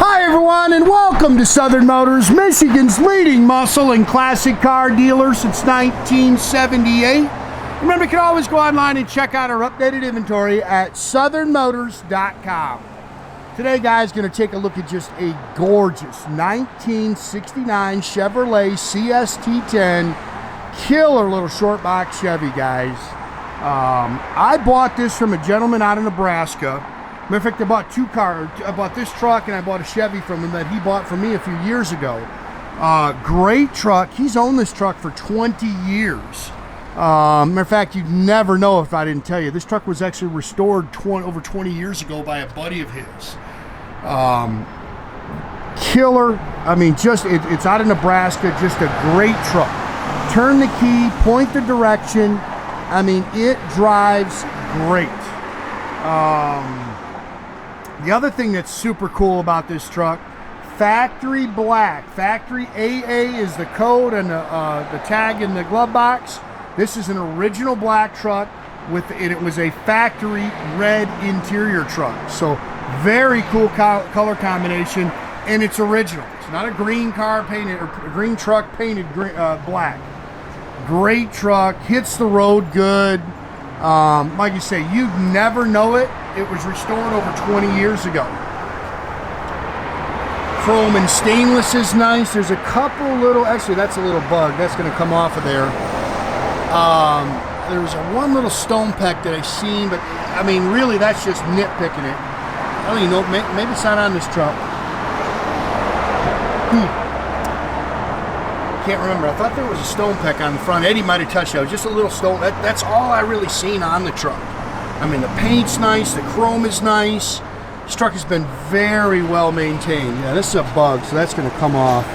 Hi everyone, and welcome to Southern Motors, Michigan's leading muscle and classic car dealer since 1978. Remember, you can always go online and check out our updated inventory at southernmotors.com. Today, guys, going to take a look at just a gorgeous 1969 Chevrolet CST 10 killer little short box Chevy, guys. I bought this from a gentleman out of Nebraska. Matter of fact, I bought two cars. I bought this truck and I bought a Chevy from him that he bought from me a few years ago. Great truck. He's owned this truck for 20 years. Matter of fact, you'd never know if I didn't tell you. This truck was actually restored over 20 years ago by a buddy of his. Killer. I mean, it's out of Nebraska. Just a great truck. Turn the key, point the direction. I mean, it drives great. The other thing that's super cool about this truck, factory black. Factory AA is the code and the tag in the glove box. This is an original black truck it was a factory red interior truck. So very cool color combination, and it's original. It's not a green car painted or green truck painted black. Great truck, hits the road good. Like you say, you'd never know it. It was restored over 20 years ago. Chrome and stainless is nice. There's a couple little, actually that's a little bug. That's gonna come off of there. There's one little stone peck that I seen, but I mean, really that's just nitpicking it. I don't even know, maybe it's not on this truck. Can't remember. I thought there was a stone peck on the front. Eddie might have touched it. It was just a little stone. That's all I really seen on the truck. I mean, the paint's nice, the chrome is nice. This truck has been very well maintained. Yeah, this is a bug, so that's going to come off.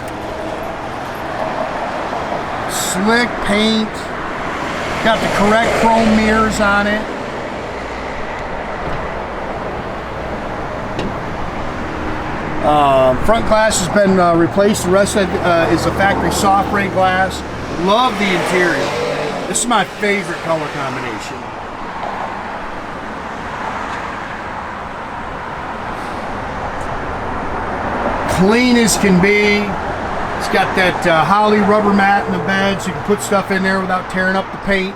Slick paint. Got the correct chrome mirrors on it. Front glass has been replaced. The rest of it is a factory soft ray glass. Love the interior. This is my favorite color combination. Clean as can be. It's got that Holley rubber mat in the bed, so you can put stuff in there without tearing up the paint.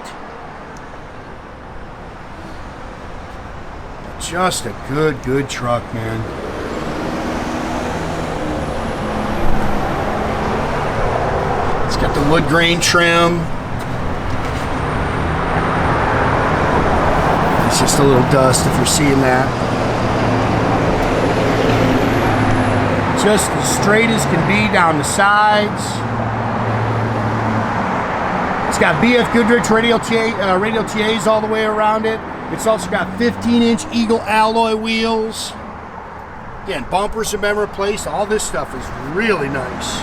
Just a good truck, man. It's got the wood grain trim. It's just a little dust if you're seeing that. Just as straight as can be down the sides. It's got BF Goodrich Radial TAs all the way around it. It's also got 15-inch Eagle alloy wheels. Again, bumpers have been replaced. All this stuff is really nice.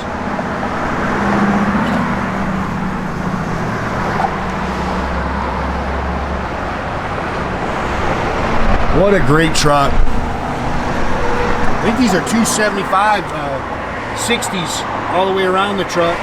What a great truck. I think these are 275 60s all the way around the truck.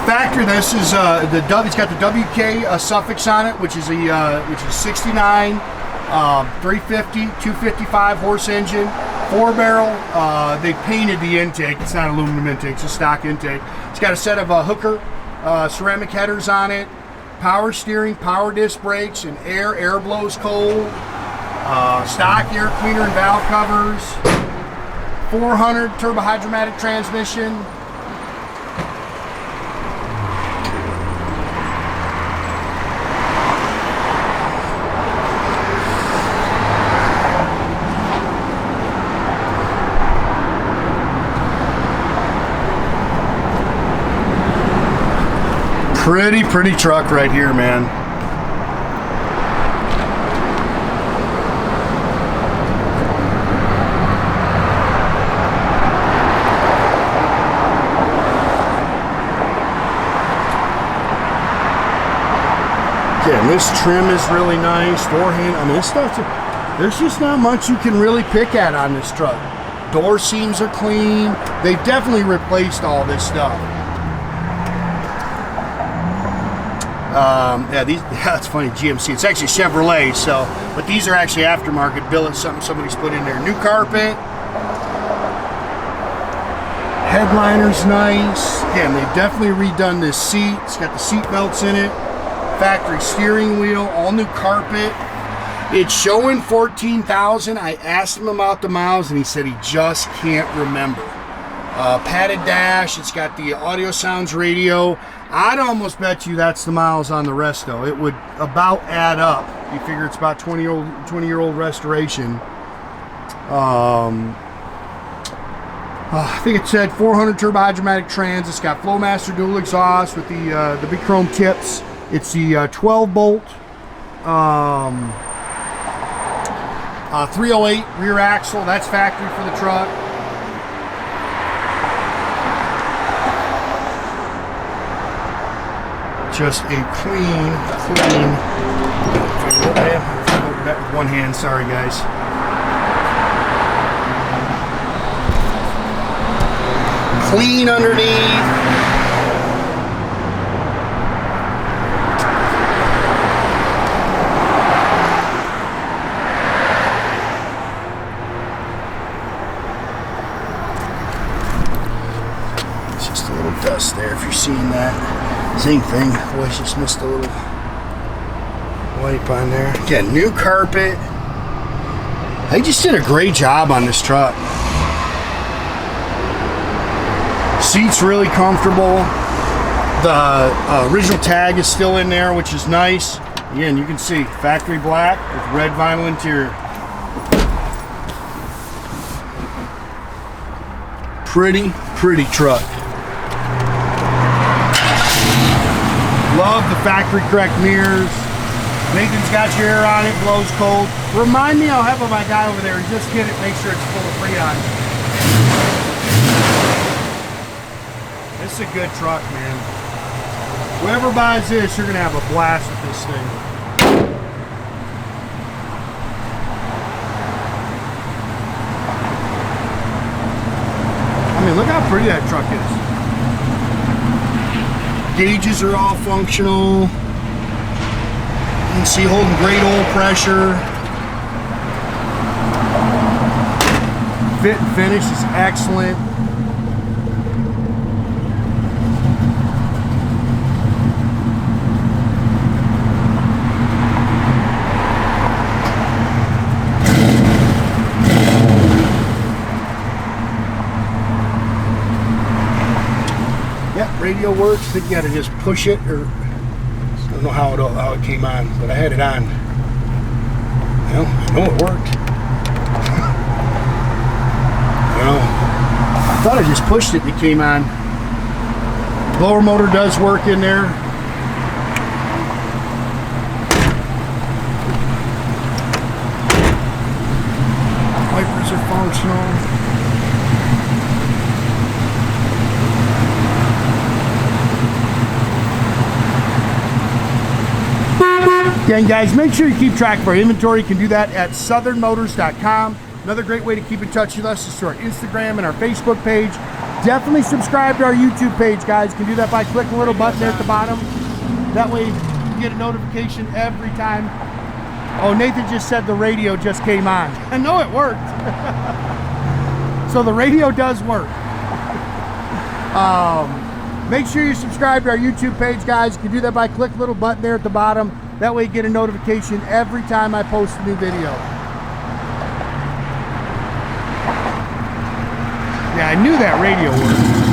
Factory. This is it's got the WK suffix on it, which is 69, 350, 255 horse engine, 4-barrel. They painted the intake. It's not aluminum intake; it's a stock intake. It's got a set of hooker ceramic headers on it, power steering, power disc brakes, and air blows cold. Stock air cleaner and valve covers. 400 turbohydramatic transmission. Pretty truck right here, man. Again, this trim is really nice. Door handle, I mean, this stuff, there's just not much you can really pick at on this truck. Door seams are clean. They've definitely replaced all this stuff. Yeah, that's funny, GMC. It's actually Chevrolet, so, but these are actually aftermarket billet, something somebody's put in there. New carpet. Headliner's nice. Again, they've definitely redone this seat. It's got the seat belts in it. Factory steering wheel, all new carpet. It's showing 14,000. I asked him about the miles and he said he just can't remember. Padded dash, it's got the Audiosounds radio. I'd almost bet you that's the miles on the rest though. It would about add up. You figure it's about 20-year-old restoration. I think it said 400 turbohydramatic trans. It's got Flowmaster dual exhaust with the big chrome tips. It's the 12 bolt 308 rear axle. That's factory for the truck. Just a clean. That with one hand. Sorry, guys. Clean underneath. It's just a little dust there if you're seeing that zinc thing. Boy, just missed a little wipe on there. Again, new carpet. They just did a great job on this truck. Seat's really comfortable. The original tag is still in there, which is nice. Again, you can see factory black with red vinyl interior. Pretty truck. Love the factory correct mirrors. Nathan's got your air on it, blows cold. Remind me, I'll have my guy over there and just get it, make sure it's full of Freon. It's a good truck, man. Whoever buys this, you're gonna have a blast with this thing. I mean, look how pretty that truck is. Gauges are all functional. You can see holding great oil pressure. Fit and finish is excellent. Radio works. I think you gotta just push it, or I don't know how it came on, but I had it on. Well, I know it worked. Well, I thought I just pushed it and it came on. Blower motor does work in there. Wipers are functional. Again, guys, make sure you keep track of our inventory. You can do that at southernmotors.com. Another great way to keep in touch with us is through our Instagram and our Facebook page. Definitely subscribe to our YouTube page, guys. You can do that by clicking the little button there at the bottom. That way you get a notification every time. Oh, Nathan just said the radio just came on. I know it worked. So the radio does work. Make sure you subscribe to our YouTube page, guys. You can do that by clicking the little button there at the bottom. That way you get a notification every time I post a new video. Yeah, I knew that radio worked.